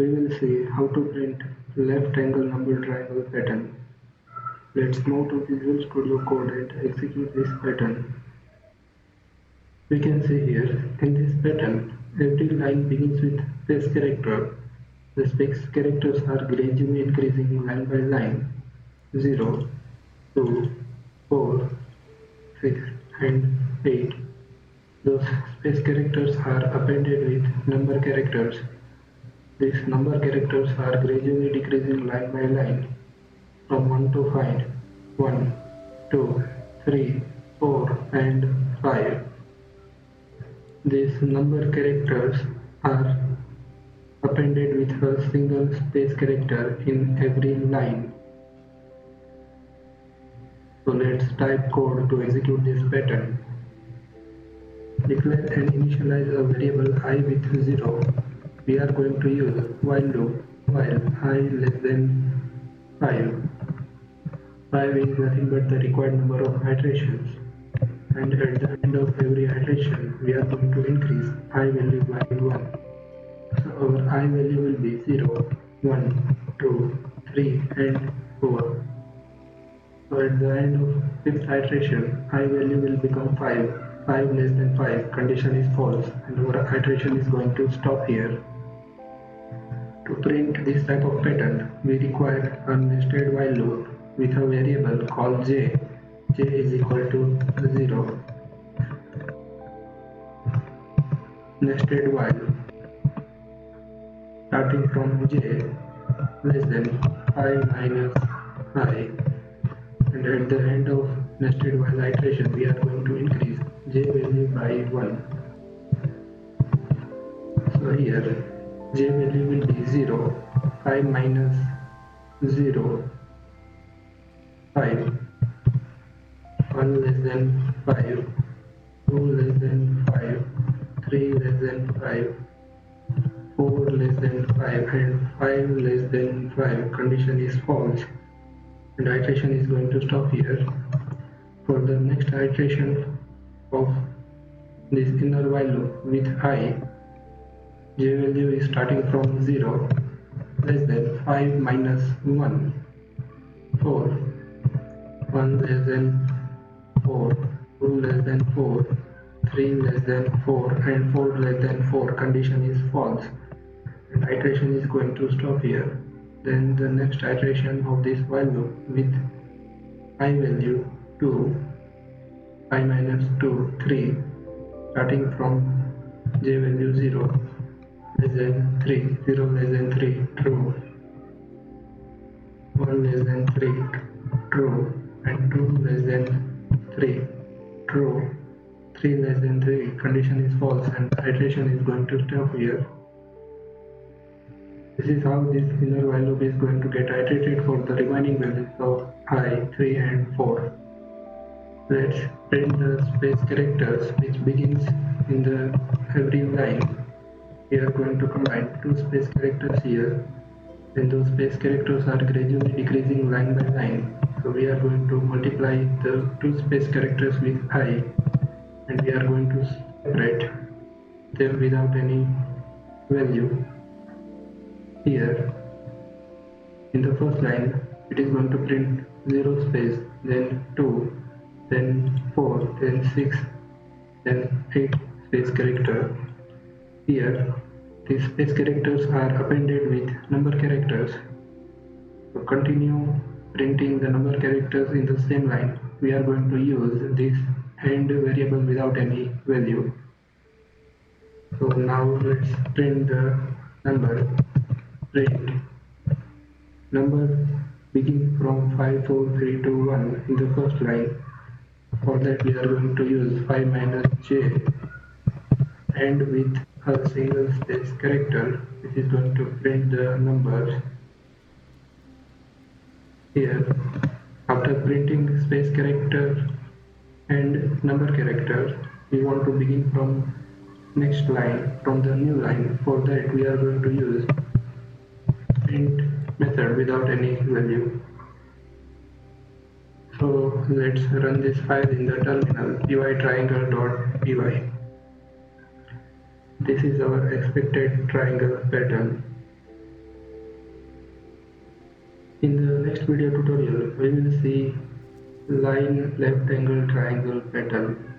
we will see how to print left angle number triangle pattern. Let's move to Visual Studio Code and execute this pattern. We can see here, in this pattern, every line begins with space character. The space characters are gradually increasing line by line, 0, 2, 4, 6, and 8. Those space characters are appended with number characters. These number characters are gradually decreasing line by line from 1 to 5, 1, 2, 3, 4, and 5. These number characters are appended with a single space character in every line. So let's type code to execute this pattern. Declare and initialize a variable I with 0. We are going to use while loop while I less than 5. 5 is nothing but the required number of iterations, and at the end of every iteration we are going to increase I value by 1. So our I value will be 0, 1, 2, 3, and 4. So at the end of 5th iteration, I value will become 5. 5 less than 5, condition is false, and our iteration is going to stop here. To print this type of pattern, we require a nested while loop with a variable called j. J is equal to 0. Nested while starting from j less than 5 minus I, and at the end of nested while iteration we are going to increase j value by 1. So here j value will be 0, 5 minus 0, 5, 1 less than 5, 2 less than 5, 3 less than 5, 4 less than 5, and 5 less than 5. Condition is false, and iteration is going to stop here. For the next iteration of this inner while loop with I, j value is starting from 0, less than 5 minus 1, 4, 1 less than 4, 2 less than 4, 3 less than 4, and 4 less than 4. Condition is false, and iteration is going to stop here. Then the next iteration of this while loop with I value 2, 5 minus 2, 3, starting from j value 0, less than 3, 0 less than 3, true, 1 less than 3, true, and 2 less than 3, true, 3 less than 3, condition is false, and iteration is going to stop here. This is how this inner while loop is going to get iterated for the remaining values of I, 3, and 4. Let's print the space characters which begins in the every line. We are going to combine two space characters here, and those space characters are gradually decreasing line by line. So we are going to multiply the two space characters with I, and we are going to separate them without any value. Here, in the first line, it is going to print 0 space, then 2, then 4, then 6, then 8 space character. Here, these space characters are appended with number characters. To continue printing the number characters in the same line, we are going to use this end variable without any value. So now let's print the number. Print number begin from 5, 4, 3, 2, 1 in the first line. For that we are going to use 5 minus j and with a single space character which is going to print the numbers. Here, after printing space character and number character, we want to begin from next line, from the new line. For that we are going to use print method without any value. So let's run this file in the terminal pytriangle.py. This is our expected triangle pattern. In the next video tutorial, we will see line, left angle, triangle pattern.